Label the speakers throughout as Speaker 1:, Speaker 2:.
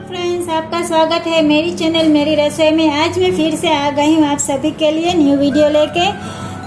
Speaker 1: Hello friends, आपका स्वागत है मेरी चैनल मेरी रसोई में। आज मैं फिर से आ गई हूँ आप सभी के लिए न्यू वीडियो लेके।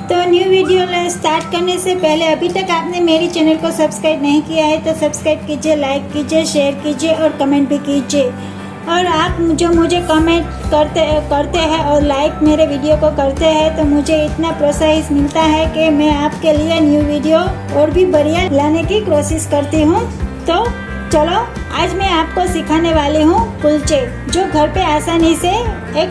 Speaker 1: तो न्यू वीडियो स्टार्ट करने से पहले अभी तक आपने मेरी चैनल को सब्सक्राइब नहीं किया है तो सब्सक्राइब कीजिए, लाइक कीजिए, शेयर कीजिए और कमेंट भी कीजिए। और आप जो मुझे कमेंट करते हैं और लाइक मेरे वीडियो को करते हैं तो मुझे इतना प्रोत्साहन मिलता है कि मैं आपके लिए न्यू वीडियो और भी बढ़िया लाने की कोशिश करती हूँ। तो चलो आज मैं आपको सिखाने वाली हूँ कुलचे, जो घर पे आसानी से एक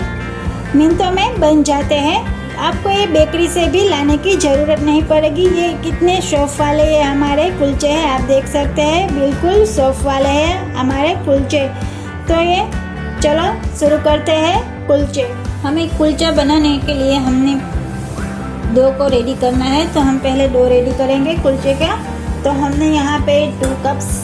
Speaker 1: मिनटों में बन जाते हैं। आपको ये बेकरी से भी लाने की ज़रूरत नहीं पड़ेगी। ये कितने सॉफ्ट वाले ये हमारे कुलचे हैं, आप देख सकते हैं, बिल्कुल सॉफ्ट वाले हैं हमारे कुलचे। तो ये चलो शुरू करते हैं कुलचे। हमें कुलचा बनाने के लिए हमने डो को रेडी करना है, तो हम पहले डो रेडी करेंगे कुलचे का। तो हमने यहाँ पे 2 कप्स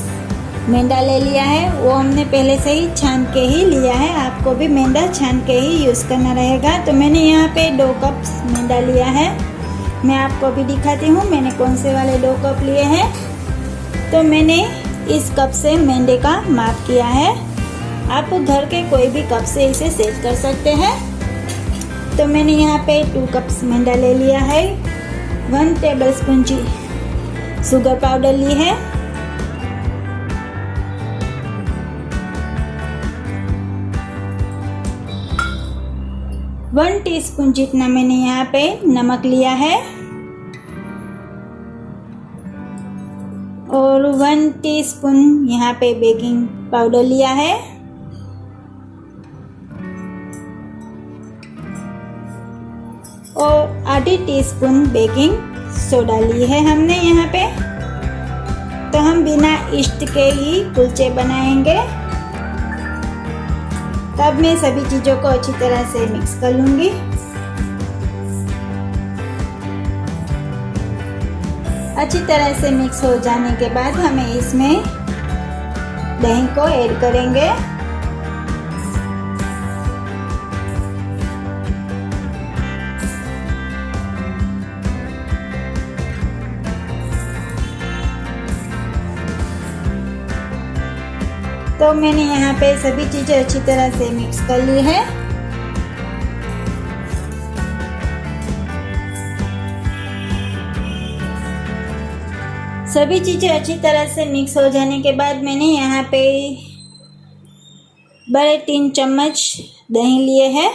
Speaker 1: मैदा ले लिया है, वो हमने पहले से ही छान के ही लिया है। आपको भी मैदा छान के ही यूज़ करना रहेगा। तो मैंने यहाँ पे 2 कप्स मैदा लिया है। मैं आपको भी दिखाती हूँ मैंने कौन से वाले 2 कप लिए हैं। तो मैंने इस कप से मैदे का माप किया है। आप घर के कोई भी कप से इसे सेट कर सकते हैं। तो मैंने यहाँ पे 2 कप्स मैदा ले लिया है। 1 टेबलस्पून शुगर पाउडर ली है। 1 टीस्पून जितना मैंने यहाँ पे नमक लिया है और 1 टीस्पून यहाँ पे बेकिंग पाउडर लिया है और आधी टीस्पून बेकिंग सोडा ली है हमने यहाँ पे। तो हम बिना ईस्ट के ही कुलचे बनाएंगे। तब मैं सभी चीज़ों को अच्छी तरह से मिक्स कर लूँगी। अच्छी तरह से मिक्स हो जाने के बाद हमें इसमें दही को ऐड करेंगे। तो मैंने यहाँ पे सभी चीज़ें अच्छी तरह से मिक्स कर ली है। सभी चीज़ें अच्छी तरह से मिक्स हो जाने के बाद मैंने यहाँ पे बड़े 3 चम्मच दही लिए हैं।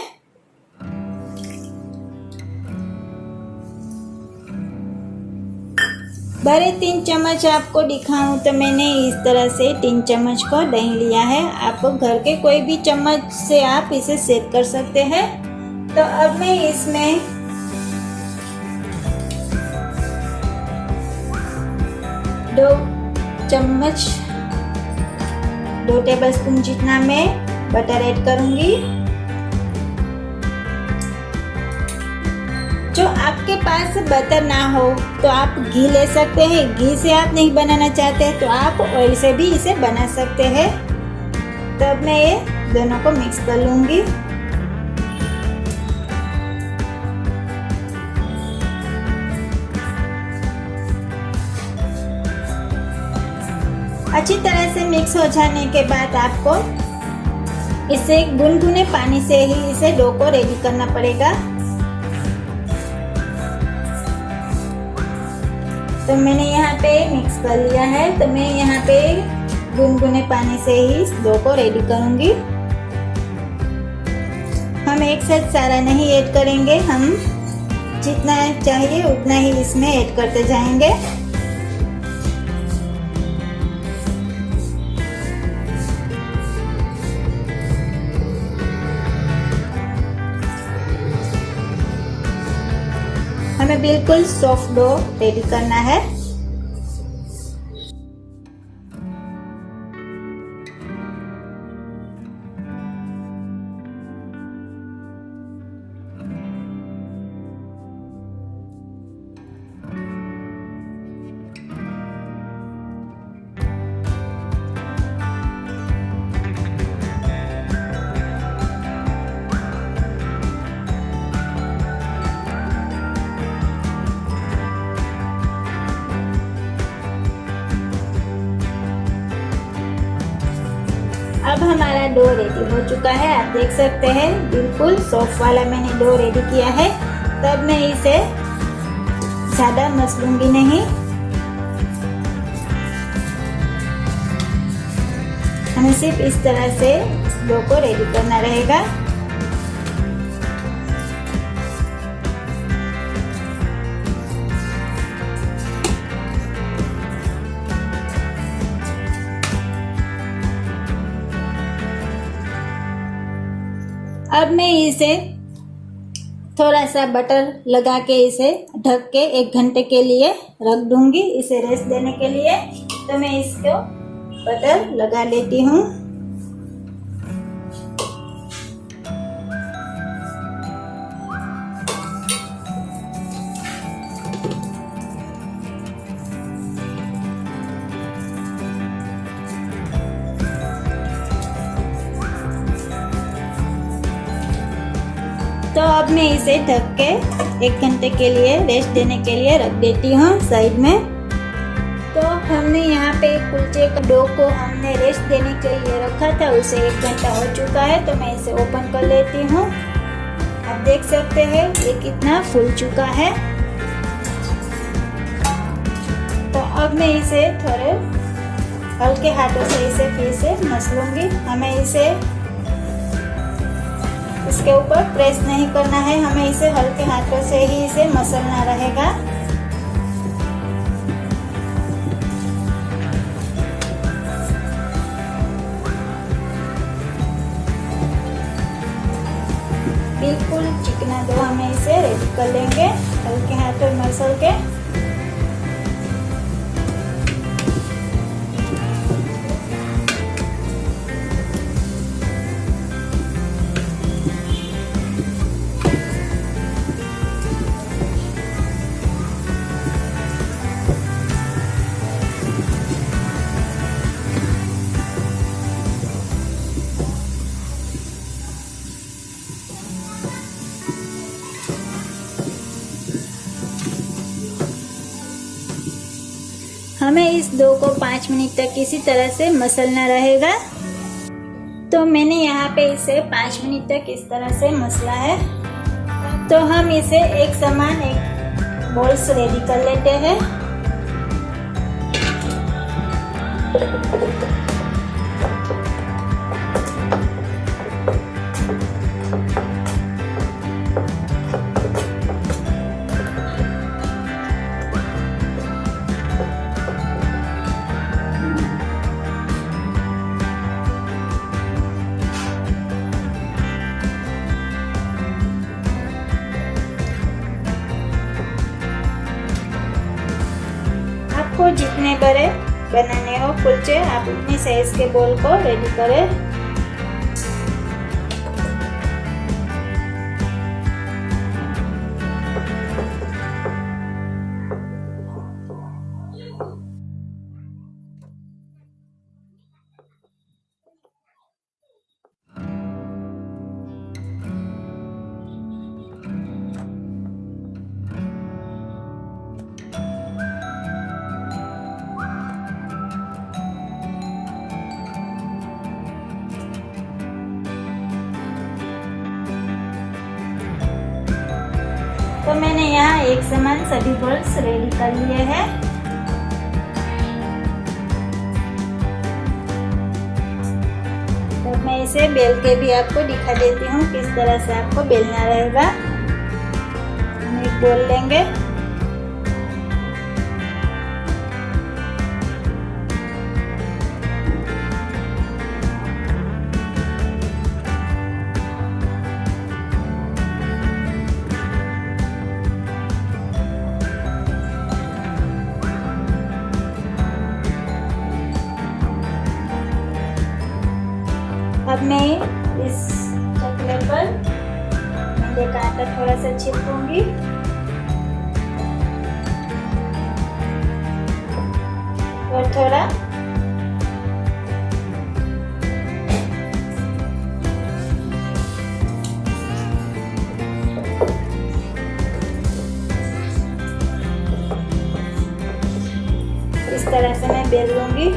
Speaker 1: बड़े 3 चम्मच आपको दिखाऊं तो मैंने इस तरह से 3 चम्मच को दही लिया है। आप घर के कोई भी चम्मच से आप इसे सेट कर सकते हैं। तो अब मैं इसमें दो टेबलस्पून जितना मैं बटर ऐड करूंगी। जो आपके पास बटर ना हो तो आप घी ले सकते हैं। घी से आप नहीं बनाना चाहते तो आप ऑयल से भी इसे बना सकते हैं। तब मैं ये दोनों को मिक्स कर लूँगी। अच्छी तरह से मिक्स हो जाने के बाद आपको इसे गुनगुने पानी से ही इसे डो को रेडी करना पड़ेगा। तो मैंने यहाँ पे मिक्स कर लिया है। तो मैं यहाँ पे गुनगुने पानी से ही डो को रेडी करूँगी। हम एक साथ सारा नहीं ऐड करेंगे, हम जितना चाहिए उतना ही इसमें ऐड करते जाएंगे। हमें बिल्कुल सॉफ्ट डो रेडी करना है। अब हमारा डो रेडी हो चुका है। आप देख सकते हैं बिल्कुल सॉफ्ट वाला मैंने डो रेडी किया है। तब मैं इसे ज़्यादा मसलूंगी नहीं। हमें सिर्फ इस तरह से डो को रेडी करना रहेगा। अब मैं इसे थोड़ा सा बटर लगा के इसे ढक के 1 घंटे के लिए रख दूंगी, इसे रेस्ट देने के लिए। तो मैं इसको बटर लगा लेती हूँ। तो अब मैं इसे ढक के 1 घंटे के लिए रेस्ट देने के लिए रख देती हूँ साइड में। तो हमने यहाँ पे कुलचे का डो को हमने रेस्ट देने के लिए रखा था, उसे 1 घंटा हो चुका है। तो मैं इसे ओपन कर लेती हूँ। आप देख सकते हैं ये कितना फूल चुका है। तो अब मैं इसे थोड़े हल्के हाथों से इसे फिर से मसलूंगी। हमें इसे इसके ऊपर प्रेस नहीं करना है, हमें इसे हल्के हाथों से ही इसे मसलना रहेगा। बिल्कुल चिकना डो हमें इसे रेडी कर लेंगे हल्के हाथों मसल के। हमें इस डो को 5 मिनट तक इसी तरह से मसलना रहेगा। तो मैंने यहाँ पे इसे 5 मिनट तक इस तरह से मसला है। तो हम इसे एक समान एक बॉल्स रेडी कर लेते हैं। आपको जितने बड़े बनाने हो कुलचे, आप उतनी साइज के बॉल को रेडी करें। तो मैंने यहाँ एक समान सभी बॉल्स रेडी कर लिए हैं। तो मैं इसे बेल के भी आपको दिखा देती हूँ किस तरह से आपको बेलना रहेगा। हम एक बोल लेंगे। अब मैं इस चकले पर मैदे का आटा थोड़ा सा छिड़कूंगी और थोड़ा इस तरह से मैं बेल लूंगी।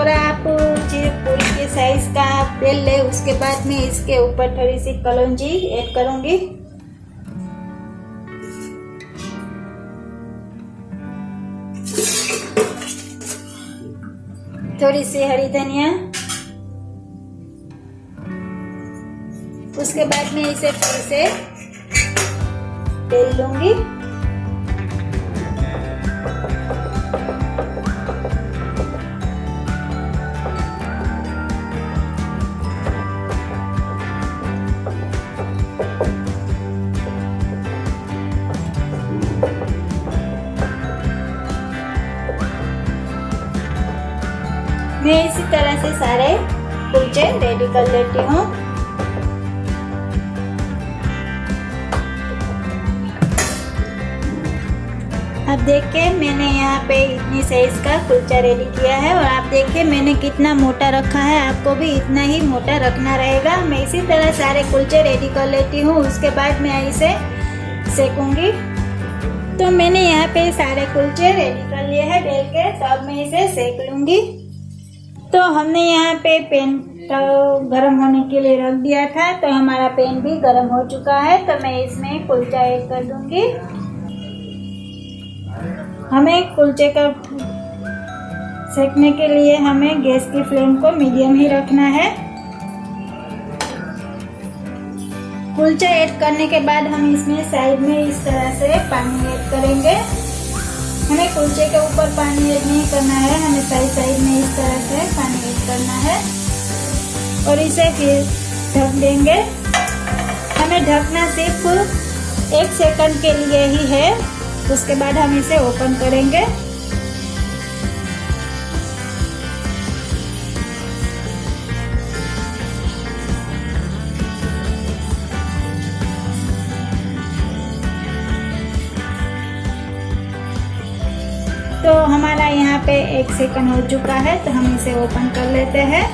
Speaker 1: कटोरा आप पूरी के साइज का बेल ले। उसके बाद में इसके ऊपर थोड़ी सी कलौंजी ऐड करूंगी, थोड़ी सी हरी धनिया। उसके बाद में इसे फिर से बेल लूंगी। मैं इसी तरह से सारे कुलचे रेडी कर लेती हूँ। अब देखिए मैंने यहाँ पे इतनी साइज का कुलचा रेडी किया है और आप देखिए मैंने कितना मोटा रखा है, आपको भी इतना ही मोटा रखना रहेगा। मैं इसी तरह सारे कुलचे रेडी कर लेती हूँ। उसके बाद मैं इसे सेकूंगी। तो मैंने यहाँ पे सारे कुलचे रेडी कर लिए हैं बेल के, तो अब मैं इसे सेक लूंगी। तो हमने यहाँ पे पैन गरम होने के लिए रख दिया था, तो हमारा पैन भी गरम हो चुका है। तो मैं इसमें कुलचा ऐड कर दूंगी। हमें कुलचे का सेकने के लिए हमें गैस की फ्लेम को मीडियम ही रखना है। कुलचा ऐड करने के बाद हम इसमें साइड में इस तरह से पानी ऐड करेंगे। हमें कुलचे के ऊपर पानी ऐड नहीं करना है, हमें साइड में इस तरह से पानी ऐड करना है और इसे फिर ढक देंगे। हमें ढकना सिर्फ 1 सेकंड के लिए ही है। उसके बाद हम इसे ओपन करेंगे। तो हमारा यहाँ पे 1 सेकंड हो चुका है, तो हम इसे ओपन कर लेते हैं।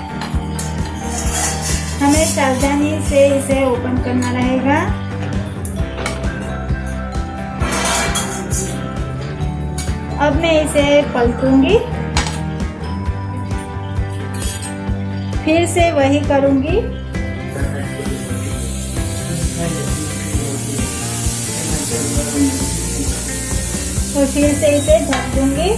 Speaker 1: हमें सावधानी से इसे ओपन करना रहेगा। अब मैं इसे पलटूंगी, फिर से वही करूंगी। तो फिर से इसे ढक दूंगी।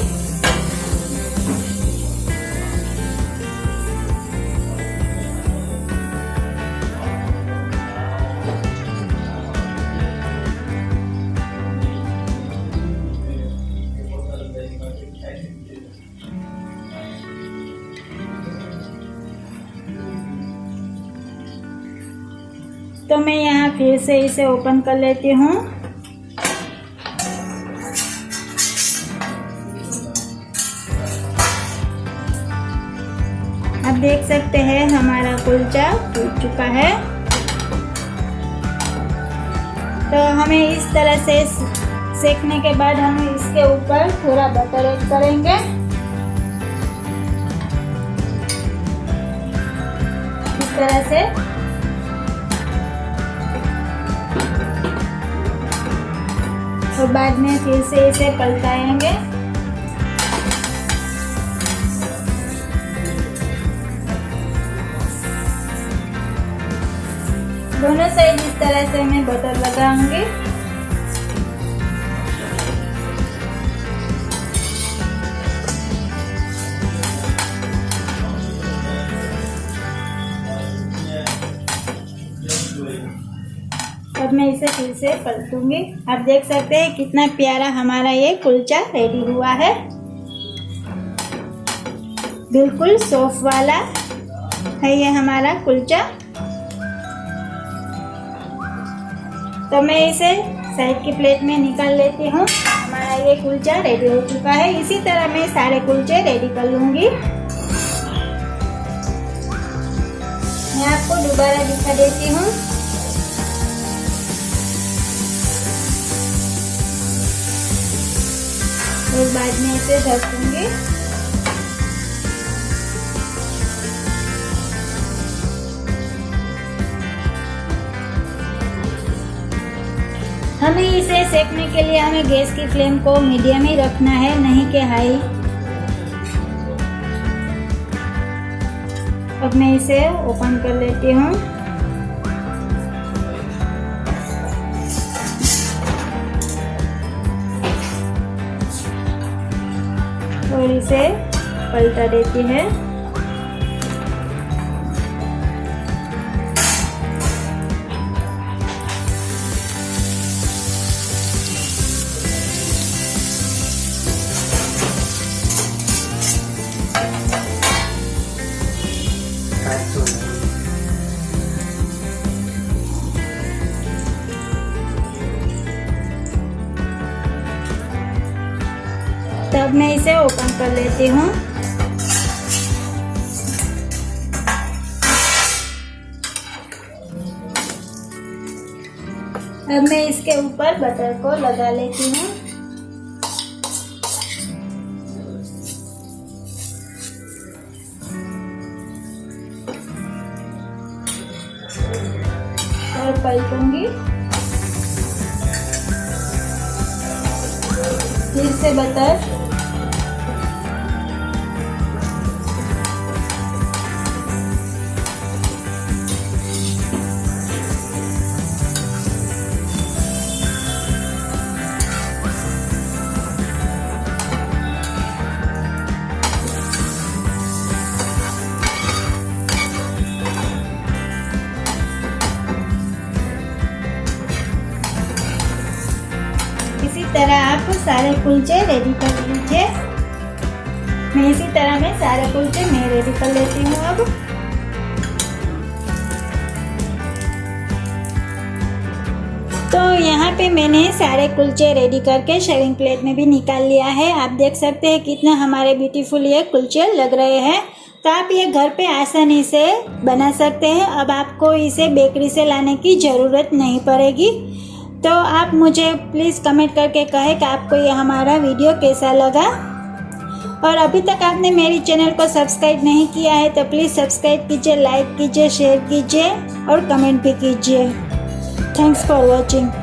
Speaker 1: तो मैं यहाँ फिर से इसे ओपन कर लेती हूँ। आप देख सकते हैं हमारा कुलचा फूल चुका है। तो हमें इस तरह से सेकने के बाद हम इसके ऊपर थोड़ा बटर ऐड करेंगे। इस तरह से और बाद में फिर से इसे पलटाएंगे। दोनों साइड इस तरह से मैं बटर लगाऊंगी। अब मैं इसे फिर से पलटूंगी। आप देख सकते हैं कितना प्यारा हमारा ये कुलचा रेडी हुआ है। बिल्कुल सॉफ्ट वाला है ये हमारा कुलचा। तो मैं इसे साइड की प्लेट में निकाल लेती हूँ। हमारा ये कुलचा रेडी हो चुका है। इसी तरह मैं सारे कुलचे रेडी कर लूंगी। मैं आपको दोबारा दिखा देती हूँ। और बाद में इसे ढक दूंगी। हमें इसे सेकने के लिए हमें गैस की फ्लेम को मीडियम ही रखना है, नहीं कि हाई। अब मैं इसे ओपन कर लेती हूँ और इसे पलटा देती है। तब मैं इसे ओपन कर लेती हूँ। अब मैं इसके ऊपर बटर को लगा लेती हूँ। और पलटूंगी, फिर से बटर, इसी तरह आप सारे कुलचे रेडी कर लीजिए। मैं इसी तरह में सारे कुलचे मैं रेडी कर लेती हूँ। अब तो यहाँ पे मैंने सारे कुलचे रेडी करके सर्विंग प्लेट में भी निकाल लिया है। आप देख सकते हैं कितना हमारे ब्यूटीफुल ये कुलचे लग रहे हैं। तो आप ये घर पे आसानी से बना सकते हैं। अब आपको इसे बेकरी से लाने की ज़रूरत नहीं पड़ेगी। तो आप मुझे प्लीज़ कमेंट करके कहें कि आपको ये हमारा वीडियो कैसा लगा। और अभी तक आपने मेरी चैनल को सब्सक्राइब नहीं किया है तो प्लीज़ सब्सक्राइब कीजिए, लाइक कीजिए, शेयर कीजिए और कमेंट भी कीजिए। Thanks for watching.